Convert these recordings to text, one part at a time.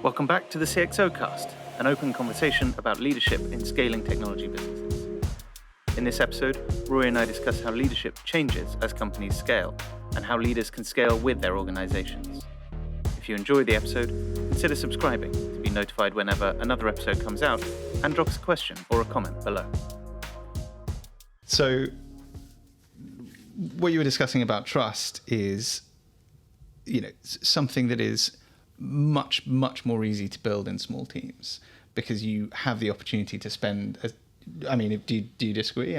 Welcome back to the CXO Cast, an open conversation about leadership in scaling technology businesses. In this episode, Rory and I discuss how leadership changes as companies scale and how leaders can scale with their organizations. If you enjoyed the episode, consider subscribing to be notified whenever another episode comes out, and drop us a question or a comment below. So what you were discussing about trust is, something that is much more easy to build in small teams because you have the opportunity to spend. Do you disagree?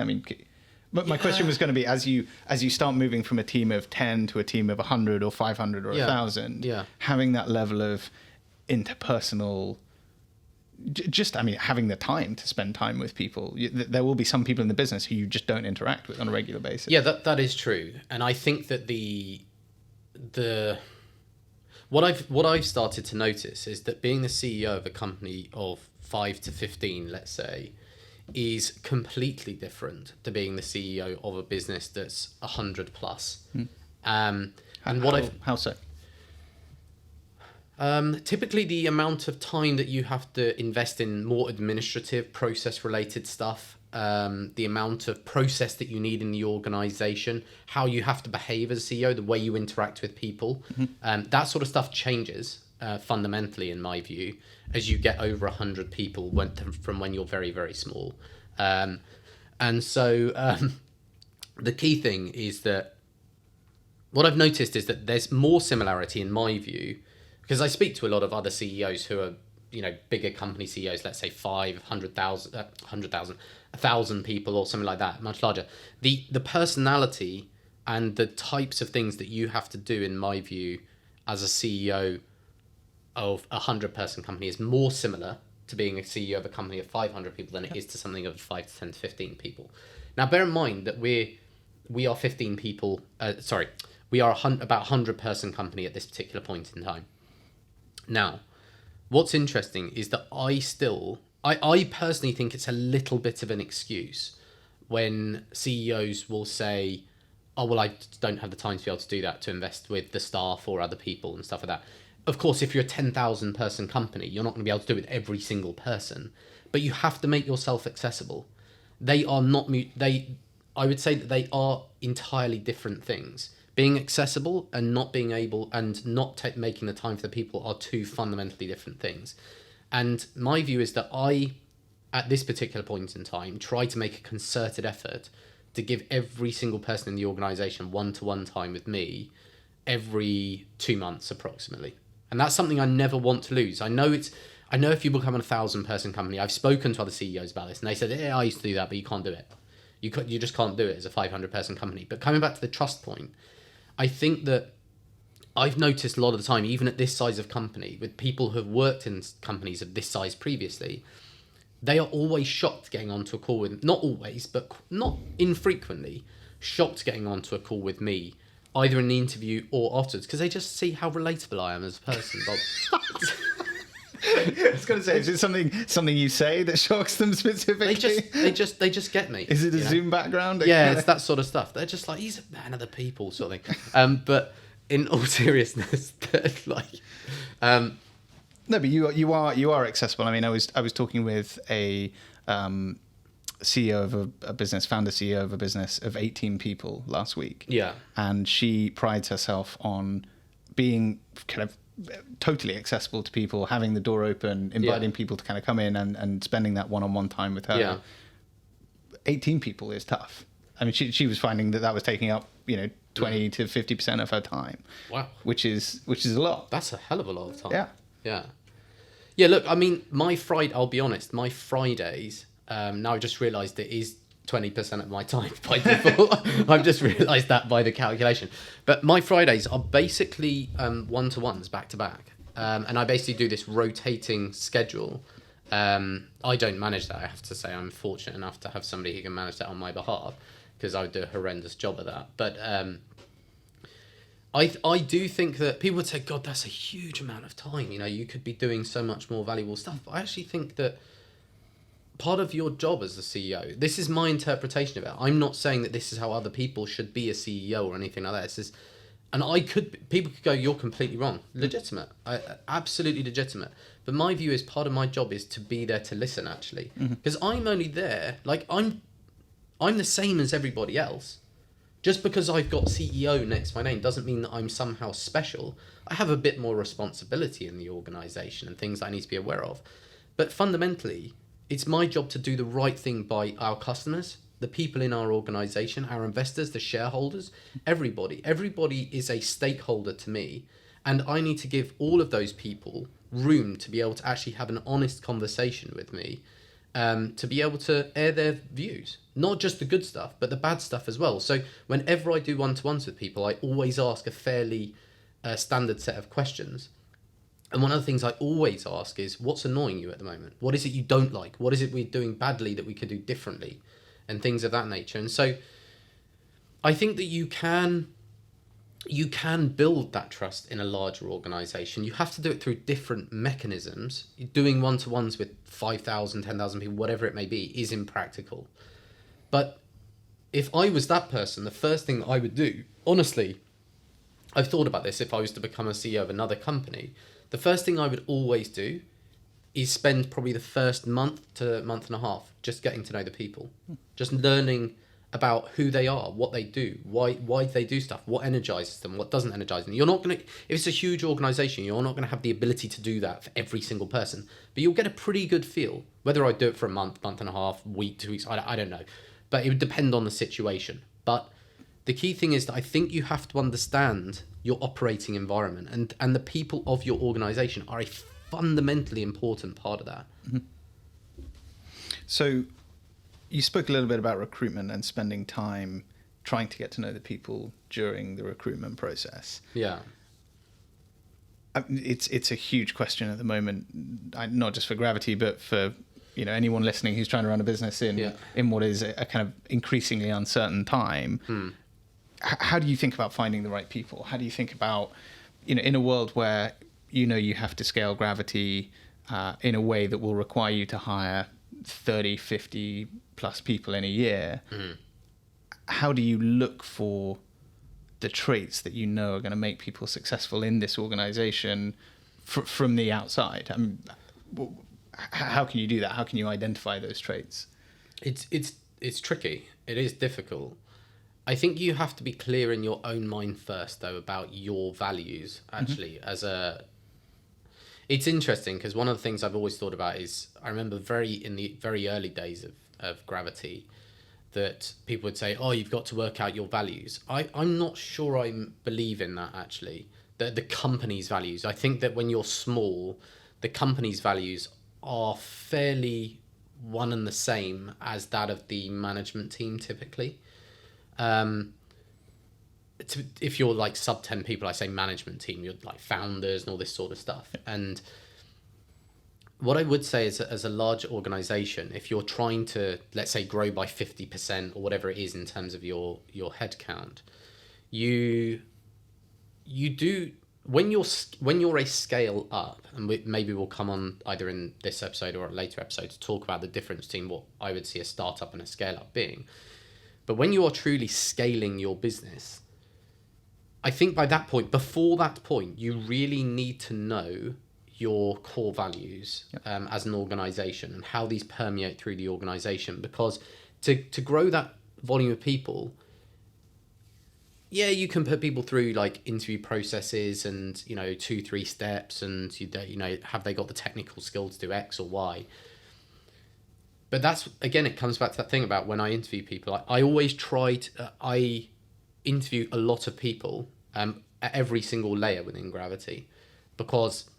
But my question was going to be, as you start moving from a team of 10 to a team of 100 or 500 or 1,000, having that level of interpersonal, having the time to spend time with people. There will be some people in the business who you just don't interact with on a regular basis. Yeah, that is true, and I think that what I've started to notice is that being the CEO of a company of 5 to 15, let's say, is completely different to being the CEO of a business that's 100 plus. How so? Typically, the amount of time that you have to invest in more administrative, process-related stuff, the amount of process that you need in the organization, how you have to behave as a CEO, the way you interact with people, that sort of stuff changes fundamentally, in my view, as you get over 100 people from when you're very, very small. And so the key thing is that what I've noticed is that there's more similarity, in my view, because I speak to a lot of other CEOs who are, bigger company CEOs, let's say 500,000, 1,000 people or something like that, much larger. The personality and the types of things that you have to do, in my view, as a CEO of a 100-person company is more similar to being a CEO of a company of 500 people than it is to something of 5 to 10 to 15 people. Now, bear in mind that we are 15 people. We are about 100-person company at this particular point in time. Now, what's interesting is that I personally think it's a little bit of an excuse when CEOs will say, oh, well, I don't have the time to be able to do that, to invest with the staff or other people and stuff like that. Of course, if you're a 10,000 person company, you're not going to be able to do it with every single person, but you have to make yourself accessible. They are not, I would say that they are entirely different things. Being accessible and not being able and not making the time for the people are two fundamentally different things. And my view is that I, at this particular point in time, try to make a concerted effort to give every single person in the organization one-to-one time with me every 2 months approximately. And that's something I never want to lose. I know if you become a 1,000-person company, I've spoken to other CEOs about this, and they said, I used to do that, but you can't do it. You just can't do it as a 500-person company. But coming back to the trust point, I think that I've noticed a lot of the time, even at this size of company, with people who have worked in companies of this size previously, they are always shocked getting onto a call with, not always, but not infrequently, shocked getting onto a call with me, either in the interview or afterwards, because they just see how relatable I am as a person, Bob. I was going to say, is it something you say that shocks them specifically? They just get me. Is it a Zoom background? Yeah, it's that sort of stuff. They're just like, he's a man of the people, sort of thing. But in all seriousness, no, but you are accessible. I was talking with a CEO of a business, founder CEO of a business of 18 people last week. Yeah, and she prides herself on being kind of totally accessible to people, having the door open, inviting people to kind of come in and spending that one-on-one time with her. Yeah. 18 people is tough. She was finding that was taking up 20 to 50% of her time. Wow. Which is a lot. That's a hell of a lot of time. Yeah. Look, I'll be honest, my Fridays, now I've just realised it is 20% of my time by default. I've just realised that by the calculation. But my Fridays are basically one-to-ones back to back. And I basically do this rotating schedule. I don't manage that, I have to say. I'm fortunate enough to have somebody who can manage that on my behalf, because I would do a horrendous job of that. But I do think that people would say, God, that's a huge amount of time. You could be doing so much more valuable stuff. But I actually think that part of your job as a CEO, this is my interpretation of it. I'm not saying that this is how other people should be a CEO or anything like that. And people could go, you're completely wrong. Legitimate. Absolutely legitimate. But my view is part of my job is to be there to listen, actually. Because I'm only there, like, I'm the same as everybody else. Just because I've got CEO next to my name doesn't mean that I'm somehow special. I have a bit more responsibility in the organisation and things that I need to be aware of. But fundamentally, it's my job to do the right thing by our customers, the people in our organisation, our investors, the shareholders, everybody. Everybody is a stakeholder to me. And I need to give all of those people room to be able to actually have an honest conversation with me, to be able to air their views. Not just the good stuff, but the bad stuff as well. So whenever I do one-to-ones with people, I always ask a fairly standard set of questions. And one of the things I always ask is, what's annoying you at the moment? What is it you don't like? What is it we're doing badly that we could do differently? And things of that nature. And so I think that you can build that trust in a larger organization. You have to do it through different mechanisms. Doing one-to-ones with 5,000, 10,000 people, whatever it may be, is impractical. But if I was that person, the first thing that I would do, honestly, I've thought about this, if I was to become a CEO of another company, the first thing I would always do is spend probably the first month to month and a half just getting to know the people, just learning about who they are, what they do, why they do stuff, what energizes them, what doesn't energize them. You're not going to, if it's a huge organization, you're not going to have the ability to do that for every single person, but you'll get a pretty good feel. Whether I do it for a month, month and a half, week, 2 weeks, I don't know, but it would depend on the situation. But the key thing is that I think you have to understand your operating environment, and the people of your organization are a fundamentally important part of that. Mm-hmm. So you spoke a little bit about recruitment and spending time trying to get to know the people during the recruitment process. Yeah. It's a huge question at the moment, not just for Gravity, but for anyone listening who's trying to run a business in what is a kind of increasingly uncertain time. How do you think about finding the right people? How do you think about, in a world where you have to scale Gravity in a way that will require you to hire 30, 50 plus people in a year, how do you look for the traits that are going to make people successful in this organization from the outside? I mean, how can you do that? How can you identify those traits? It's tricky. It is difficult. I think you have to be clear in your own mind first, though, about your values, actually, It's interesting because one of the things I've always thought about is, I remember in the very early days of Gravity, that people would say, oh, you've got to work out your values. I'm not sure I believe in that, actually, the company's values. I think that when you're small, the company's values are fairly one and the same as that of the management team, typically. If you're like sub 10 people, I say management team, you're like founders and all this sort of stuff. And what I would say is, as a large organization, if you're trying to, let's say, grow by 50% or whatever it is in terms of your head count, you do, when you're a scale up, and maybe we'll come on either in this episode or a later episode to talk about the difference between what I would see a startup and a scale up being. But when you are truly scaling your business, I think by that point, before that point, you really need to know your core values as an organization and how these permeate through the organization. Because to grow that volume of people, you can put people through like interview processes and 2-3 steps, and have they got the technical skill to do X or Y. But that's, again, it comes back to that thing about when I interview people. I always I interview a lot of people at every single layer within Gravity, because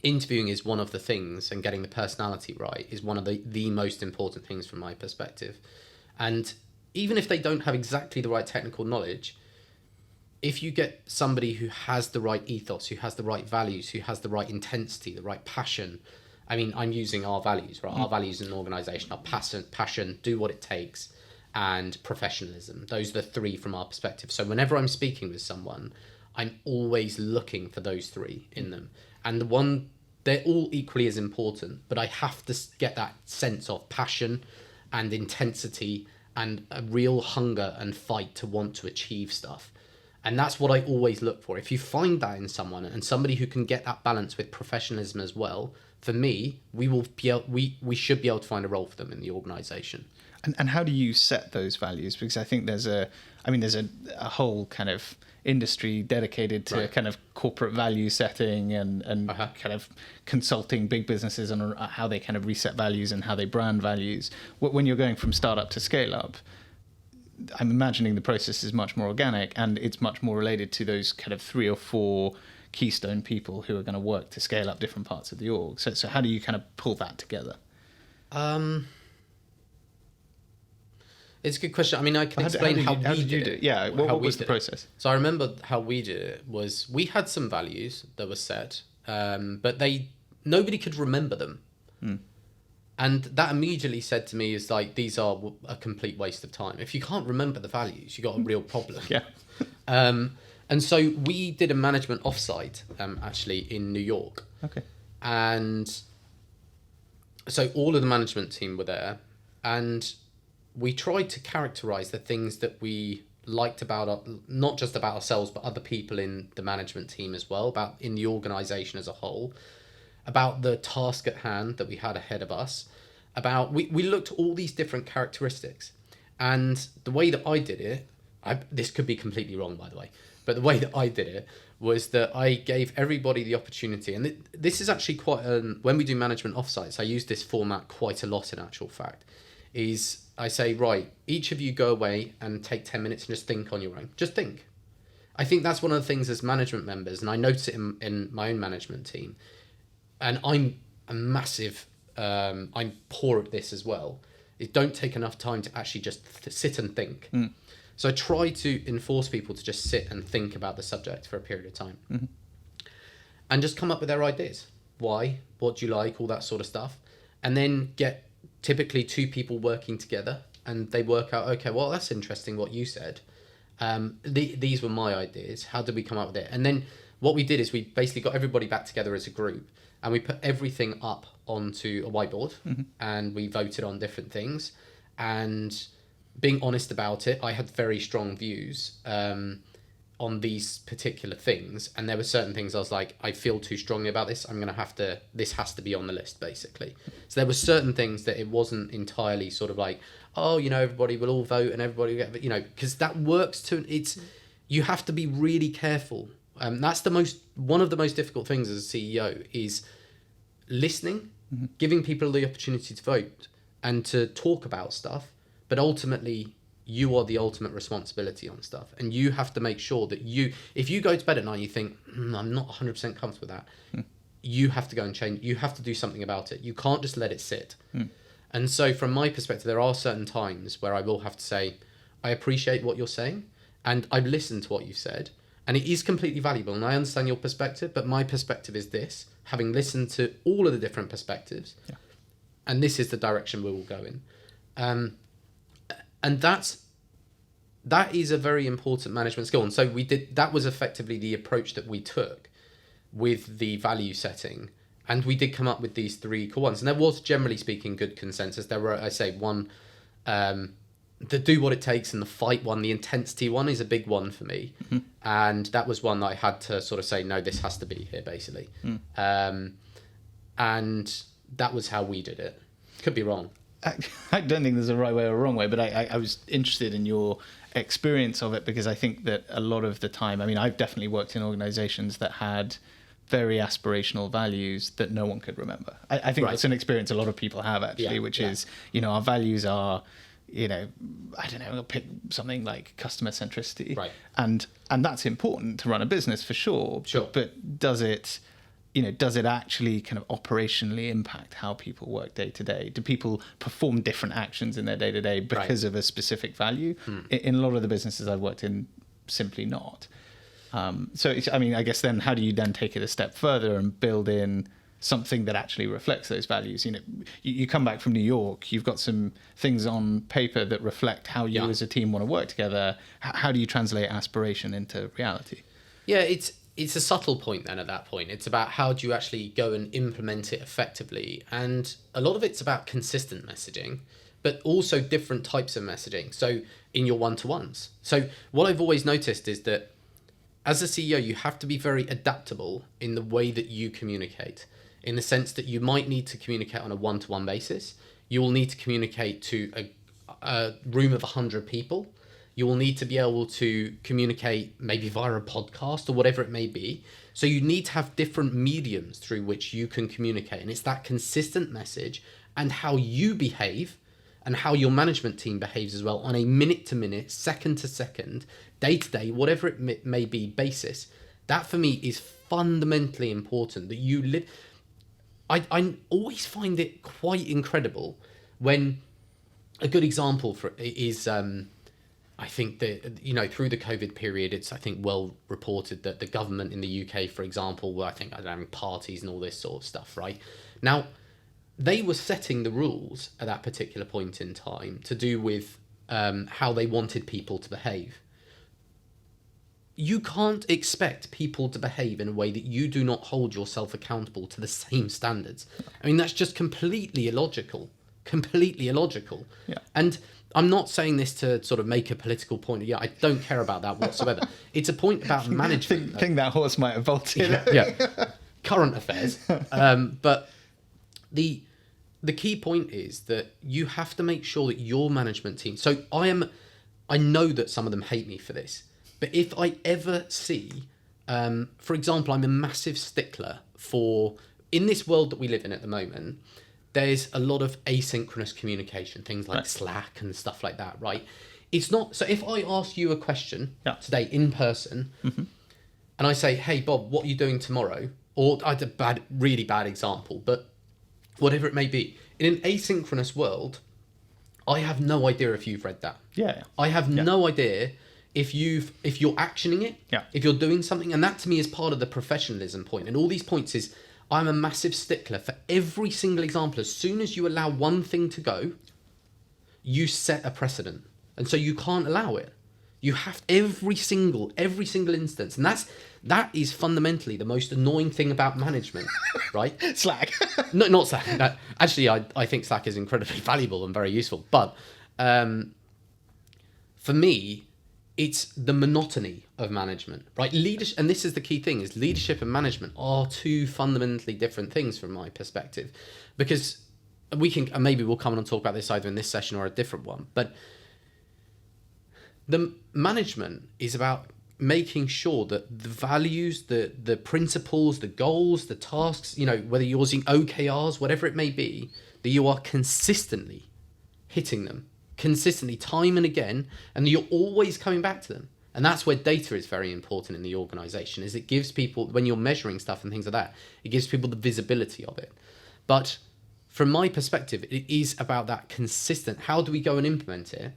interviewing is one of the things, and getting the personality right is one of the most important things from my perspective. And even if they don't have exactly the right technical knowledge, if you get somebody who has the right ethos, who has the right values, who has the right intensity, the right passion. I mean, I'm using our values, right? Our values in an organization are passion, do what it takes, and professionalism. Those are the three from our perspective. So whenever I'm speaking with someone, I'm always looking for those three in them. And they're all equally as important, but I have to get that sense of passion and intensity and a real hunger and fight to want to achieve stuff. And that's what I always look for. If you find that in someone, and somebody who can get that balance with professionalism as well, for me, we should be able to find a role for them in the organization. And how do you set those values? Because I think there's a whole kind of industry dedicated to kind of corporate value setting and kind of consulting big businesses on how they kind of reset values and how they brand values. When you're going from startup to scale up, I'm imagining the process is much more organic and it's much more related to those kind of 3 or 4 keystone people who are going to work to scale up different parts of the org. So how do you kind of pull that together? It's a good question. I mean, I can explain how we did it. Yeah, what was the process? So I remember how we did it was we had some values that were set, but nobody could remember them. And that immediately said to me is like, these are a complete waste of time. If you can't remember the values, you got a real problem. Yeah. And so we did a management offsite actually in New York. Okay. And so all of the management team were there, and we tried to characterize the things that we liked about not just about ourselves, but other people in the management team as well, about in the organization as a whole, about the task at hand that we had ahead of us, about we looked at all these different characteristics. And the way that I did it, this could be completely wrong, by the way, but the way that I did it was that I gave everybody the opportunity, and this is actually quite when we do management offsites, I use this format quite a lot in actual fact, is I say, right, each of you go away and take 10 minutes and just think on your own. Just think. I think that's one of the things as management members, and I notice it in my own management team, and I'm a massive, I'm poor at this as well, is don't take enough time to actually just sit and think. So I try to enforce people to just sit and think about the subject for a period of time. And just come up with their ideas. Why? What do you like? All that sort of stuff. And then get typically 2 people working together, and they work out, okay, well, that's interesting what you said. These were my ideas. How did we come up with it? And then what we did is we basically got everybody back together as a group, and we put everything up onto a whiteboard, and we voted on different things. And being honest about it, I had very strong views on these particular things, and there were certain things I was like, I feel too strongly about this, this has to be on the list, basically. So there were certain things that it wasn't entirely sort of like, oh, everybody will all vote and everybody will get, because that works you have to be really careful. That's one of the most difficult things as a CEO is listening, giving people the opportunity to vote and to talk about stuff, but ultimately you are the ultimate responsibility on stuff, and you have to make sure that if you go to bed at night and you think, I'm not 100% comfortable with that, you have to go and change. You have to do something about it. You can't just let it sit. And so from my perspective, there are certain times where I will have to say, I appreciate what you're saying, and I've listened to what you've said, and it is completely valuable, and I understand your perspective, but my perspective is this, having listened to all of the different perspectives, and this is the direction we will go in. And that is a very important management skill. And so that was effectively the approach that we took with the value setting. And we did come up with these 3 core ones. And there was, generally speaking, good consensus. There were, I say, one, the do what it takes and the fight one, the intensity one is a big one for me. And that was one that I had to sort of say, no, this has to be here, basically. And that was how we did it. Could be wrong. I don't think there's a right way or a wrong way, but I was interested in your experience of it, because I think that a lot of the time, I mean, I've definitely worked in organizations that had very aspirational values that no one could remember. I think that's an experience a lot of people have, actually, which is, our values are, I don't know, I'll pick something like customer centricity. Right. And that's important to run a business for sure. But does it actually kind of operationally impact how people work day to day? Do people perform different actions in their day to day because of a specific value? In a lot of the businesses I've worked in, simply not. I guess then how do you then take it a step further and build in something that actually reflects those values? You come back from New York, you've got some things on paper that reflect how you as a team want to work together. How do you translate aspiration into reality? Yeah, it's a subtle point then at that point. It's about how do you actually go and implement it effectively. And a lot of it's about consistent messaging, but also different types of messaging. So in your one-to-ones. So what I've always noticed is that as a CEO, you have to be very adaptable in the way that you communicate, in the sense that you might need to communicate on a one-to-one basis. You will need to communicate to a room of 100 people. You will need to be able to communicate maybe via a podcast or whatever it may be. So you need to have different mediums through which you can communicate. And it's that consistent message and how you behave and how your management team behaves as well on a minute-to-minute, second-to-second, day-to-day, whatever it may be basis. That for me is fundamentally important, that you live. I always find it quite incredible when a good example for is I think that, you know, through the COVID period, it's, I think, well reported that the government in the UK, for example, were, I think, having parties and all this sort of stuff, right? Now, they were setting the rules at that particular point in time to do with how they wanted people to behave. You can't expect people to behave in a way that you do not hold yourself accountable to the same standards. I mean, that's just completely illogical. Yeah. And I'm not saying this to sort of make a political point. Yeah, I don't care about that whatsoever. It's a point about management. I think that horse might have bolted. Yeah. Current affairs. But the key point is that you have to make sure that your management team. So I know that some of them hate me for this, but if I ever see, for example, I'm a massive stickler for, in this world that we live in at the moment, there's a lot of asynchronous communication, things like Slack and stuff like that, right? It's not, so if I ask you a question today in person, and I say, hey, Bob, what are you doing tomorrow? Or I had a really bad example, but whatever it may be, in an asynchronous world, I have no idea if you've read that. Yeah. I have no idea if you're actioning it, if you're doing something, and that to me is part of the professionalism point. And all these points is, I'm a massive stickler for every single example. As soon as you allow one thing to go, you set a precedent. And so you can't allow it. You have every single instance. And that is fundamentally the most annoying thing about management, right? Slack. No, not Slack. No, actually, I think Slack is incredibly valuable and very useful. But for me, it's the monotony of management, right? Leadership, and this is the key thing, is leadership and management are two fundamentally different things from my perspective, because maybe we'll come on and talk about this either in this session or a different one, but the management is about making sure that the values, the principles, the goals, the tasks, you know, whether you're using OKRs, whatever it may be, that you are consistently hitting them. Consistently, time and again, and you're always coming back to them. And that's where data is very important in the organization, is it gives people, when you're measuring stuff and things like that, it gives people the visibility of it. But from my perspective, it is about that consistent, how do we go and implement it?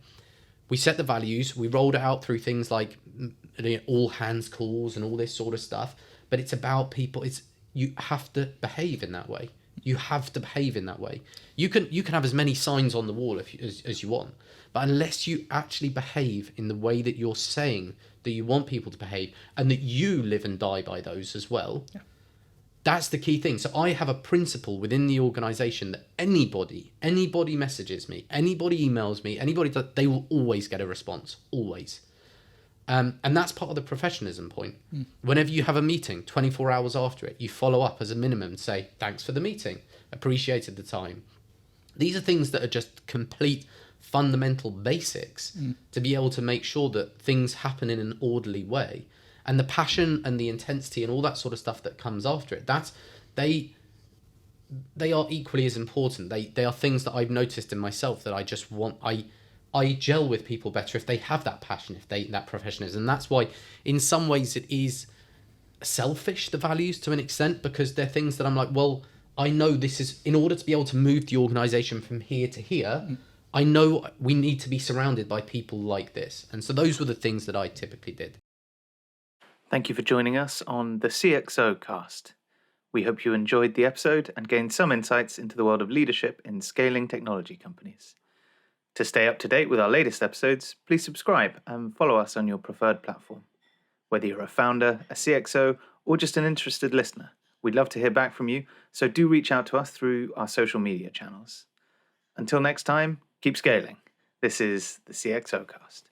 We set the values, we rolled it out through things like all hands calls and all this sort of stuff, but it's about people, you have to behave in that way. You have to behave in that way. You can have as many signs on the wall as you want, but unless you actually behave in the way that you're saying that you want people to behave, and that you live and die by those as well, that's the key thing. So I have a principle within the organization that anybody messages me, anybody emails me, they will always get a response, always. And that's part of the professionalism point. Whenever you have a meeting, 24 hours after it, you follow up as a minimum and say, thanks for the meeting, appreciated the time. These are things that are just complete fundamental basics to be able to make sure that things happen in an orderly way. And the passion and the intensity and all that sort of stuff that comes after it, they are equally as important. They are things that I've noticed in myself that I just want. I gel with people better if they have that passion, that professionalism. And that's why in some ways it is selfish, the values, to an extent, because they're things that I'm like, well, I know this is, in order to be able to move the organization from here to here, I know we need to be surrounded by people like this. And so those were the things that I typically did. Thank you for joining us on the CXO Cast. We hope you enjoyed the episode and gained some insights into the world of leadership in scaling technology companies. To stay up to date with our latest episodes, please subscribe and follow us on your preferred platform. Whether you're a founder, a CXO, or just an interested listener, we'd love to hear back from you, so do reach out to us through our social media channels. Until next time, keep scaling. This is the CXO Cast.